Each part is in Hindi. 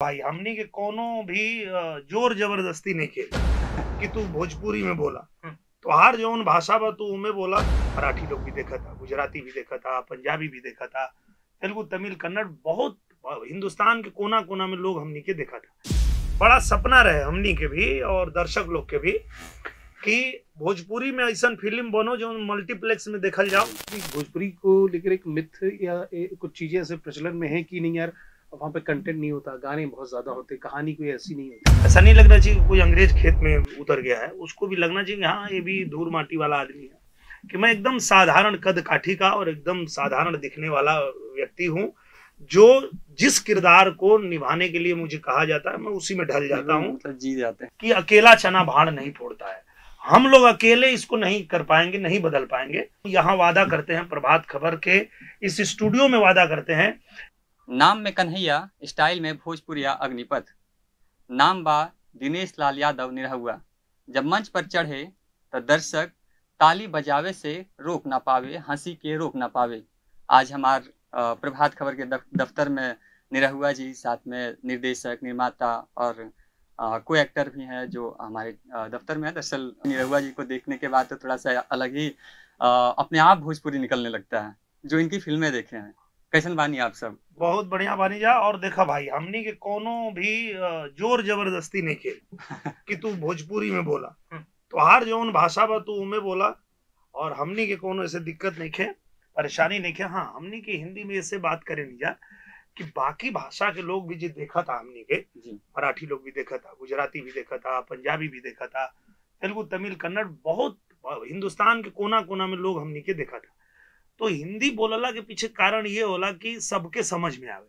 भाई हमनी के कोनो भी जोर जबरदस्ती नहीं के कि तू भोजपुरी में बोला। तो हर जौन भाषा बा तू उमे बोला। मराठी लोग भी देखा था, गुजराती भी देखा था, पंजाबी भी देखा था, तेलुगु, तमिल, कन्नड़, बहुत हिंदुस्तान के कोना कोना में लोग हमनी के देखा था। बड़ा सपना रहे हमनी के भी और दर्शक लोग के भी कि भोजपुरी में ऐसा फिल्म बनो जो मल्टीप्लेक्स में देखल जाओ। भोजपुरी को लेकर एक मिथ या कुछ चीजें ऐसे प्रचलन में है कि नहीं यार, वहाँ पे कंटेंट नहीं होता, गाने बहुत ज्यादा होते, कहानी कोई ऐसी नहीं होती। ऐसा नहीं लगना चाहिए कोई अंग्रेज खेत में उतर गया है, उसको भी लगना चाहिए हाँ ये भी धूल माटी वाला आदमी है। कि मैं एकदम साधारण कद काठी का और एकदम साधारण दिखने वाला व्यक्ति हूँ, जो जिस किरदार को निभाने के लिए मुझे कहा जाता है मैं उसी में ढल जाता हूँ। मतलब जी जाते हैं कि अकेला चना भाड़ नहीं फोड़ता है। हम लोग अकेले इसको नहीं कर पाएंगे, नहीं बदल पाएंगे। यहाँ वादा करते हैं प्रभात खबर के इस स्टूडियो में वादा करते हैं, नाम में कन्हैया, स्टाइल में भोजपुरिया अग्निपथ। नाम बा दिनेश लाल यादव निरहुआ। जब मंच पर चढ़े तो दर्शक ताली बजावे से रोक ना पावे, हंसी के रोक ना पावे। आज हमार प्रभात खबर के दफ्तर में निरहुआ जी, साथ में निर्देशक, निर्माता और कोई एक्टर भी हैं जो हमारे दफ्तर में है। दरअसल निरहुआ जी को देखने के बाद तो थोड़ा सा अलग ही अपने आप भोजपुरी निकलने लगता है, जो इनकी फिल्में देखे हैं। कैसन बानी आप सब? बहुत बढ़िया बानी जा। और देखा भाई हमनी के कोनो भी जोर जबरदस्ती नहीं के कि तू भोजपुरी में बोला। तो हर जौन भाषा बा तू उमे बोला और हमनी के कोनो ऐसे दिक्कत नहीं है, परेशानी नहीं है। हाँ, हमनी के हिंदी में ऐसे बात करे नहीं जा कि बाकी भाषा के लोग भी जो देखा था हमनी के, मराठी लोग भी देखा था, गुजराती भी देखा था, पंजाबी भी देखा था, तेलुगु, तमिल, कन्नड़, बहुत हिंदुस्तान के कोना कोना में लोग हमनी के देखा था। तो हिंदी बोलला के पीछे कारण ये होला कि सबके समझ में आवे,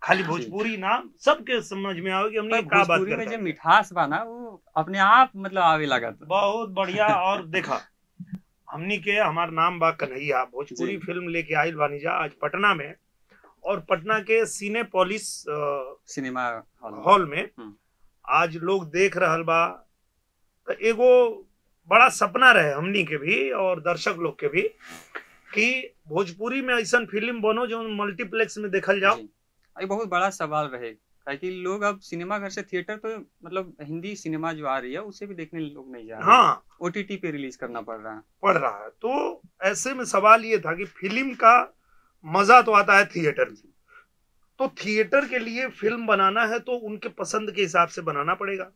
खाली भोजपुरी ना, सबके समझ में आवे कि हमने का बात करता है। जो मिठास बा ना वो अपने आप मतलब आवे लगा। बहुत बढ़िया। और देखा हमनी के हमार नाम बा कन्हैया, भोजपुरी फिल्म लेके आइल बानी जा आज पटना में, और पटना के सिनेपोलिस सिनेमा हॉल में आज लोग देख रहल बा। तो एगो बड़ा सपना रहे हमनी के भी और दर्शक लोग के भी कि भोजपुरी में ऐसा फिल्म बनो जो मल्टीप्लेक्स में देखल जाओ। ये बहुत बड़ा सवाल रहे कि लोग अब सिनेमा घर से थिएटर तो मतलब हिंदी सिनेमा जो आ रही है उसे भी देखने लोग नहीं जा रहे। हाँ, ओटीटी पे रिलीज करना पड़ रहा है। तो ऐसे में सवाल ये था कि फिल्म का मजा तो आता है थिएटर में, तो थिएटर के लिए फिल्म बनाना है तो उनके पसंद के हिसाब से बनाना पड़ेगा।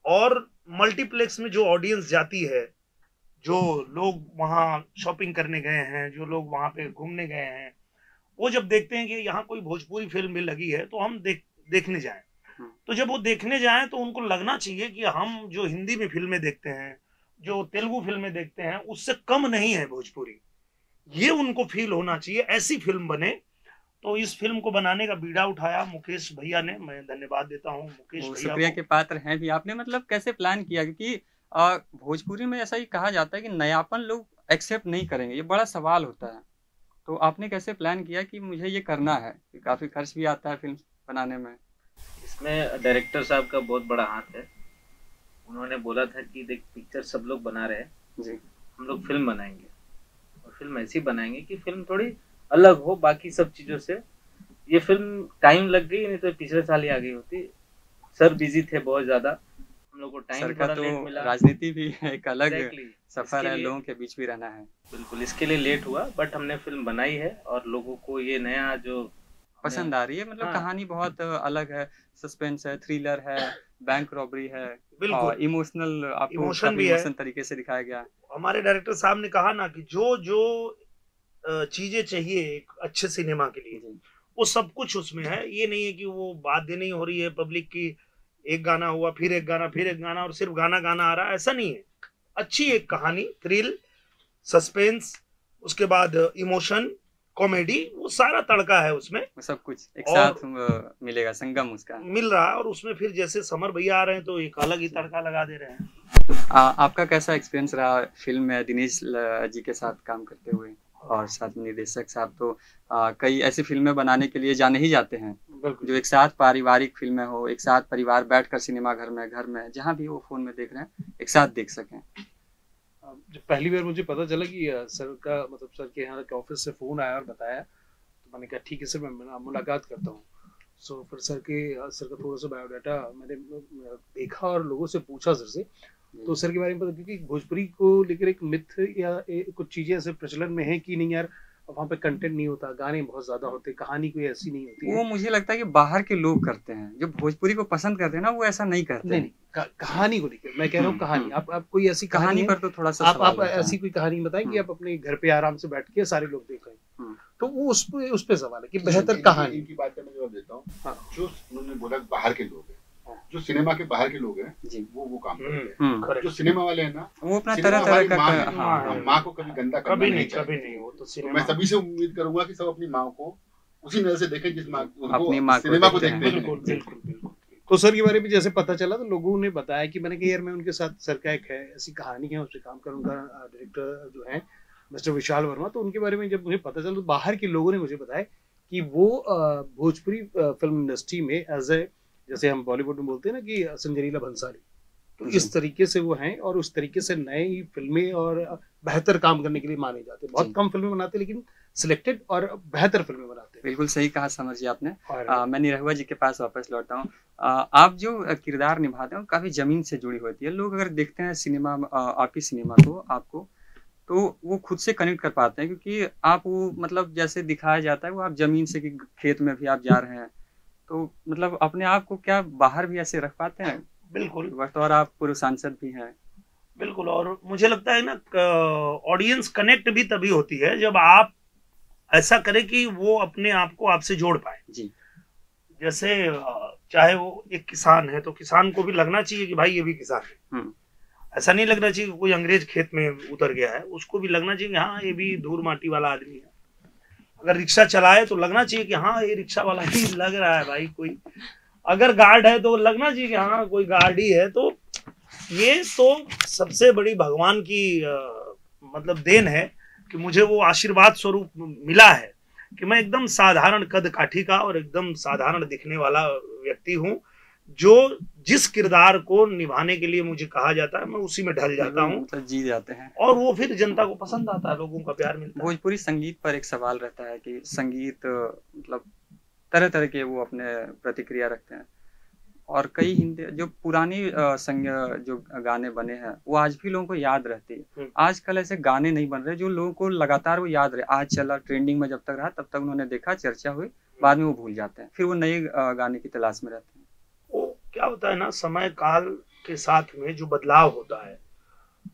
और मल्टीप्लेक्स में जो ऑडियंस जाती है, जो लोग वहां शॉपिंग करने गए हैं, जो लोग वहां पे घूमने गए हैं, वो जब देखते हैं कि यहाँ कोई भोजपुरी फिल्म भी लगी है तो हम देखने जाएं। तो जब वो देखने जाएं तो उनको लगना चाहिए कि हम जो हिंदी में फिल्में देखते हैं, जो तेलुगु फिल्में देखते हैं, उससे कम नहीं है भोजपुरी। ये उनको फील होना चाहिए, ऐसी फिल्म बने। तो इस फिल्म को बनाने का बीड़ा उठाया मुकेश भैया ने, मैं धन्यवाद देता हूँ मुकेश भैया। शुक्रिया के पात्र हैं भी आपने। मतलब कैसे प्लान किया? क्योंकि भोजपुरी में ऐसा ही कहा जाता है कि नयापन लोग एक्सेप्ट नहीं करेंगे, ये बड़ा सवाल होता है। तो आपने कैसे प्लान किया कि मुझे ये करना है? काफी खर्च भी आता है फिल्म बनाने में। इसमें डायरेक्टर साहब का बहुत बड़ा हाथ है। उन्होंने बोला था कि देख, पिक्चर सब लोग बना रहे हैं जी, हम लोग फिल्म बनाएंगे, और फिल्म ऐसी बनाएंगे कि फिल्म थोड़ी अलग हो बाकी सब चीजों से। ये फिल्म टाइम लग गई, नहीं तो पिछले साल ही आ गई होती। सर बिजी थे बहुत ज्यादा, हम लोग को टाइम थोड़ा लेट मिला। राजनीति भी एक अलग सफर है, लोगों के बीच भी रहना है। बिल्कुल, इसके लिए लेट हुआ, बट हमने फिल्म बनाई है और लोगों को ये नया जो पसंद आ रही है। मतलब कहानी बहुत अलग है, सस्पेंस है, थ्रिलर है, बैंक रॉबरी है, बिल्कुल इमोशनल, आपको इमोशन भी है, तरीके से दिखाया गया। हमारे डायरेक्टर साहब ने कहा ना कि जो जो चीजें चाहिए एक अच्छे सिनेमा के लिए वो सब कुछ उसमें है। ये नहीं है कि वो बात नहीं हो रही है पब्लिक की, एक गाना हुआ फिर एक गाना फिर एक गाना और सिर्फ गाना गाना आ रहा है, ऐसा नहीं है। अच्छी एक कहानी, थ्रिल, सस्पेंस, उसके बाद इमोशन, कॉमेडी, वो सारा तड़का है उसमें, सब कुछ एक साथ मिलेगा, संगम उसका मिल रहा है। और उसमें फिर जैसे समर भैया आ रहे हैं तो एक अलग ही तड़का लगा दे रहे हैं। आपका कैसा एक्सपीरियंस रहा फिल्म में दिनेश जी के साथ काम करते हुए? और साथ में निर्देशक साहब तो कई ऐसी फिल्में बनाने के लिए जाने ही जाते हैं जो एक साथ पारिवारिक फिल्में हो, एक साथ परिवार बैठकर सिनेमा घर में जहाँ भी वो फोन में देख रहे हैं एक साथ देख सकें। जब पहली बार मुझे पता चला कि सर का मतलब सर के यहाँ के ऑफिस से फोन आया और बताया, तो मैंने कहा ठीक है सर, मैं मुलाकात करता हूँ। फिर सर का थोड़ा सा बायोडाटा मैंने देखा और लोगों से पूछा सर से, तो सर के बारे में पता, क्योंकि भोजपुरी को लेकर एक मिथ या कुछ चीजें ऐसे प्रचलन में है कि नहीं यार वहाँ पे कंटेंट नहीं होता, गाने बहुत ज्यादा होते, कहानी कोई ऐसी नहीं होती है। वो मुझे लगता है कि बाहर के लोग करते हैं, जो भोजपुरी को पसंद करते हैं ना, वो ऐसा नहीं करते। नहीं, कहानी को लेकर मैं कह रहा हूँ, कहानी आप कोई ऐसी कहानी पर तो थोड़ा सा आप ऐसी कोई कहानी बताएं कि आप अपने घर पे आराम से बैठ के सारे लोग देख रहे हैं, तो वो उस पे सवाल है कि बेहतर कहानी की बात मैं जवाब देता हूँ। हाँ। जो उन्होंने बोला बाहर के लोग हैं, जो सिनेमा के बाहर के लोग हैं वो काम करते हैं। जो सिनेमा वाले हैं ना, वो अपना तरह तरह का माँ को कभी गंदा कभी नहीं वो तो सिनेमा। मैं सभी से उम्मीद करूंगा कि सब अपनी माँ को उसी नजर से देखें जिस माँ अपनी माँ सिनेमा को देखते हैं। बिल्कुल। तो सर के बारे में जैसे पता चला तो लोगों ने बताया कि मैंने कहा यार मैं उनके साथ, सर का एक है ऐसी कहानी है, उससे काम करूंगा, डायरेक्टर जो है मिस्टर विशाल वर्मा, तो उनके बारे में जब मुझे पता चला तो बाहर के लोगों ने मुझे बताया कि वो भोजपुरी फिल्म इंडस्ट्री में एज ए, जैसे हम बॉलीवुड में बोलते हैं ना कि संजरीला भंसाली, तो इस तरीके से वो हैं और उस तरीके से नई फिल्में और बेहतर काम करने के लिए माने जाते हैं। बहुत कम फिल्में बनाते हैं लेकिन सिलेक्टेड और बेहतर फिल्में बनाते हैं। बिल्कुल सही कहा समर जी आपने। और मैं निरहुआ जी के पास वापस लौटा हूँ। आप जो किरदार निभाते हो काफी जमीन से जुड़ी होती है। लोग अगर देखते हैं सिनेमा, आपकी सिनेमा को, आपको, तो वो खुद से कनेक्ट कर पाते हैं, क्योंकि आप वो मतलब जैसे दिखाया जाता है वो आप जमीन से, कि खेत में भी आप जा रहे हैं, तो मतलब अपने आप को क्या बाहर भी ऐसे रख पाते हैं? बिल्कुल। वक्त और आप पूर्व सांसद भी हैं। बिल्कुल। और मुझे लगता है ना ऑडियंस कनेक्ट भी तभी होती है जब आप ऐसा करें कि वो अपने आप को आपसे जोड़ पाए जी। जैसे चाहे वो एक किसान है तो किसान को भी लगना चाहिए कि भाई ये भी किसान है। ऐसा नहीं लगना चाहिए कि कोई अंग्रेज खेत में उतर गया है, उसको भी लगना चाहिए कि हाँ ये भी धूल माटी वाला आदमी है। अगर रिक्शा चलाए तो लगना चाहिए कि हाँ ये रिक्शा वाला ही लग रहा है भाई कोई। अगर गार्ड है तो लगना चाहिए कि हाँ कोई गार्ड ही है। तो ये तो सबसे बड़ी भगवान की मतलब देन है कि मुझे वो आशीर्वाद स्वरूप मिला है कि मैं एकदम साधारण कद काठी का और एकदम साधारण दिखने वाला व्यक्ति हूँ, जो जिस किरदार को निभाने के लिए मुझे कहा जाता है मैं उसी में ढल जाता हूँ, मतलब जी जाते हैं, और वो फिर जनता को पसंद आता है, लोगों का प्यार मिलता है। भोजपुरी संगीत पर एक सवाल रहता है कि संगीत मतलब तरह तरह के वो अपने प्रतिक्रिया रखते हैं, और कई हिंदी जो पुरानी जो गाने बने हैं वो आज भी लोगों को याद रहती है। आजकल ऐसे गाने नहीं बन रहे जो लोगों को लगातार वो याद रहे। आज चला ट्रेंडिंग में जब तक रहा तब तक उन्होंने देखा, चर्चा हुई, बाद में वो भूल जाते हैं, फिर वो नए गाने की तलाश में रहते हैं। वो क्या होता है ना, समय काल के साथ में जो बदलाव होता है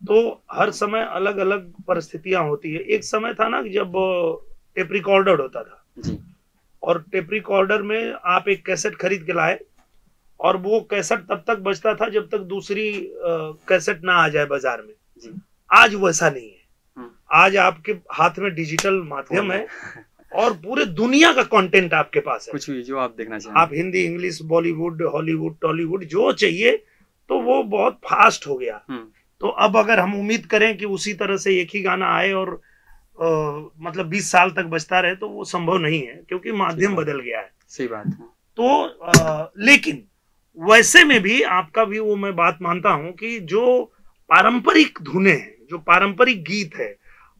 तो हर समय अलग अलग परिस्थितियां होती है। एक समय था ना जब टेप रिकॉर्डर होता था जी, और टेप रिकॉर्डर में आप एक कैसेट खरीद के लाए और वो कैसेट तब तक बजता था जब तक दूसरी कैसेट ना आ जाए बाजार में जी। आज वैसा नहीं है। आज आपके हाथ में डिजिटल माध्यम है और पूरे दुनिया का कंटेंट आपके पास है, कुछ भी जो आप देखना चाहें, आप हिंदी, इंग्लिश, बॉलीवुड, हॉलीवुड, टॉलीवुड जो चाहिए, तो वो बहुत फास्ट हो गया। तो अब अगर हम उम्मीद करें कि उसी तरह से एक ही गाना आए और मतलब 20 साल तक बजता रहे तो वो संभव नहीं है, क्योंकि माध्यम बदल गया है। सही बात है। तो लेकिन वैसे में भी आपका भी वो मैं बात मानता हूं कि जो पारंपरिक धुनें हैं, जो पारंपरिक गीत है,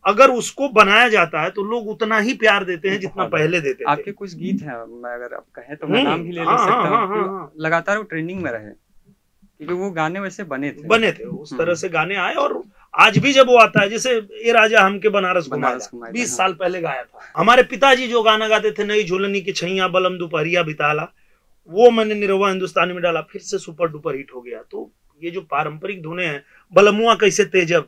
अगर उसको बनाया जाता है तो लोग उतना ही प्यार देते हैं जितना पहले देते थे। आपके कुछ गीत हैं, मैं अगर आप कहें तो मैं नाम भी ले सकता हूँ, लगातार वो ट्रेंडिंग में रहे, क्योंकि वो गाने वैसे बने थे उस तरह से गाने आए। और आज भी जब वो आता है, जैसे ये राजा हमके बनारस घुमाया 20 साल पहले गाया था हमारे पिताजी, जो गाना गाते थे, नई झोलनी की छैया बलम दोपहरिया बिताला, वो मैंने निरहुआ हिंदुस्तानी में डाला, फिर से सुपर डुपर हिट हो गया। तो ये जो पारंपरिक धुनें हैं, बलमुआ कैसे तेजब,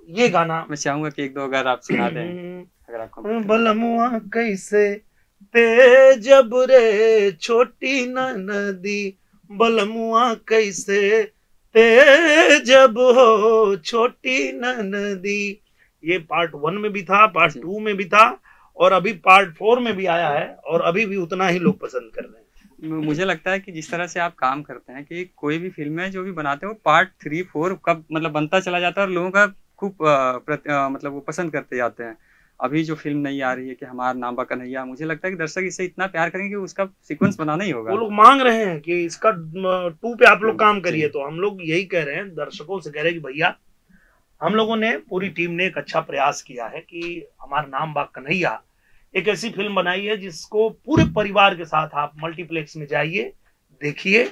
ये गाना मैं चाहूंगा कि एक दो अगर आप सुना दें, अगर आपको। बलमुआ कैसे तेजब रे छोटी नदी, बलमुआ कैसे तेजब हो छोटी नदी। ये पार्ट 1 में भी था, पार्ट 2 में भी था, और अभी पार्ट 4 में भी आया है, और अभी भी उतना ही लोग पसंद कर रहे हैं। मुझे लगता है कि जिस तरह से आप काम करते हैं कि कोई भी फिल्म है जो भी बनाते हैं वो पार्ट 3, 4 कब मतलब बनता चला जाता है और लोगों का खूब मतलब वो पसंद करते जाते हैं। अभी जो फिल्म नई आ रही है कि हमारा नाम बा कन्हैया, मुझे लगता है कि दर्शक इसे इतना प्यार करेंगे कि उसका सीक्वेंस बनाना ही होगा। वो लोग मांग रहे हैं कि इसका 2 पे आप लोग काम करिए, तो हम लोग यही कह रहे हैं, दर्शकों से कह रहे हैं कि भैया हम लोगों ने, पूरी टीम ने एक अच्छा प्रयास किया है कि हमारा नाम बा कन्हैया एक ऐसी फिल्म बनाई है जिसको पूरे परिवार के साथ आप मल्टीप्लेक्स में जाइए, देखिए,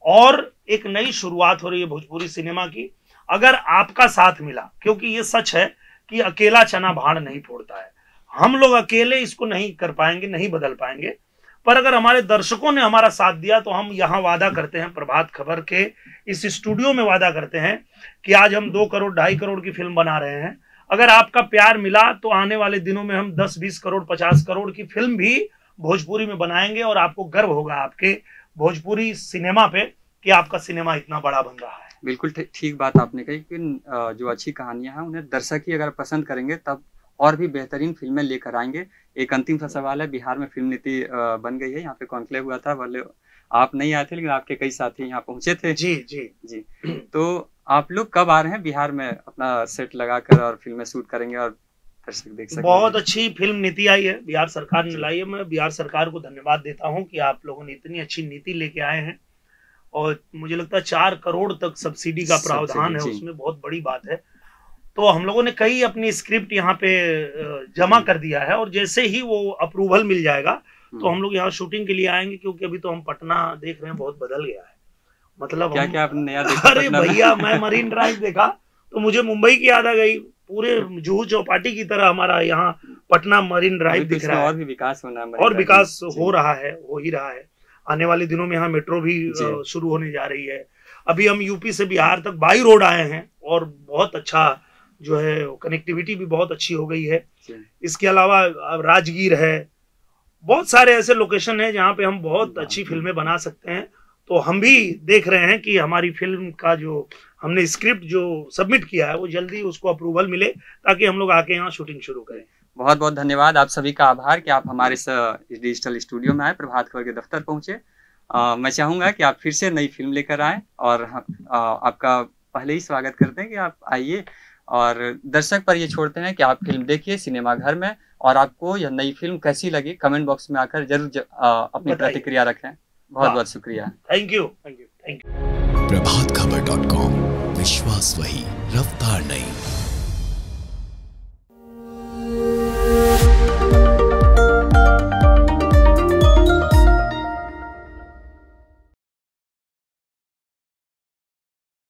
और एक नई शुरुआत हो रही है भोजपुरी सिनेमा की, अगर आपका साथ मिला। क्योंकि ये सच है कि अकेला चना भाड़ नहीं फोड़ता है, हम लोग अकेले इसको नहीं कर पाएंगे, नहीं बदल पाएंगे, पर अगर हमारे दर्शकों ने हमारा साथ दिया तो हम यहाँ वादा करते हैं, प्रभात खबर के इस स्टूडियो में वादा करते हैं कि आज हम 2 करोड़ 2.5 करोड़ की फिल्म बना रहे हैं। अगर आपका प्यार मिला तो आने वाले दिनों में हम 10-20 करोड़ 50 करोड़ की फिल्म भी भोजपुरी में बनाएंगे, और आपको गर्व होगा आपके भोजपुरी सिनेमा पे कि आपका सिनेमा इतना बड़ा बन रहा है। बिल्कुल ठीक बात आपने कही कि जो अच्छी कहानियां हैं उन्हें दर्शक ही अगर पसंद करेंगे तब और भी बेहतरीन फिल्में लेकर आएंगे। एक अंतिम सा सवाल है, बिहार में फिल्म नीति बन गई है, यहाँ पे कॉन्क्लेव हुआ था, बोले आप नहीं आए थे लेकिन आपके कई साथी यहाँ पहुंचे थे। जी जी जी। तो आप लोग कब आ रहे हैं बिहार में अपना सेट लगाकर और फिल्में शूट करेंगे और दर्शक देख सकेंगे? बहुत अच्छी फिल्म नीति आई है, बिहार सरकार ने लाई है। मैं बिहार सरकार को धन्यवाद देता हूँ कि आप लोगों ने इतनी अच्छी नीति लेके आए हैं, और मुझे लगता है 4 करोड़ तक सब्सिडी का प्रावधान है उसमें, बहुत बड़ी बात है। तो हम लोगों ने कई अपनी स्क्रिप्ट यहाँ पे जमा कर दिया है, और जैसे ही वो अप्रूवल मिल जाएगा तो हम लोग यहाँ शूटिंग के लिए आएंगे, क्योंकि अभी तो हम पटना देख रहे हैं, बहुत बदल गया है। मतलब क्या क्या आपने नया देखा? अरे भैया, मैं मरीन ड्राइव देखा तो मुझे मुंबई की याद आ गई, पूरे जुहू चौपाटी की तरह हमारा यहाँ पटना मरीन ड्राइव दिख रहा है। और भी विकास होना है, और विकास हो रहा है, हो ही रहा है। आने वाले दिनों में यहाँ मेट्रो भी शुरू होने जा रही है। अभी हम यूपी से बिहार तक बाई रोड आए हैं, और बहुत अच्छा जो है कनेक्टिविटी भी बहुत अच्छी हो गई है। इसके अलावा राजगीर है, बहुत सारे ऐसे लोकेशन है जहाँ पे हम बहुत अच्छी फिल्में बना सकते हैं। तो हम भी देख रहे हैं कि हमारी फिल्म का जो हमने स्क्रिप्ट जो सबमिट किया है वो जल्दी उसको अप्रूवल मिले, ताकि हम लोग आके यहाँ शूटिंग शुरू करें। बहुत बहुत धन्यवाद, आप सभी का आभार कि आप हमारे इस डिजिटल स्टूडियो में आए, प्रभात खबर के दफ्तर पहुंचे। मैं चाहूँगा कि आप फिर से नई फिल्म लेकर आएँ, और आपका पहले ही स्वागत करते हैं कि आप आइए, और दर्शक पर ये छोड़ते हैं कि आप फिल्म देखिए सिनेमा घर में, और आपको यह नई फिल्म कैसी लगी कमेंट बॉक्स में आकर जरूर अपनी प्रतिक्रिया रखें। बहुत बहुत शुक्रिया। Thank you. प्रभातखबर.com, विश्वास वही, रफ्तार नहीं।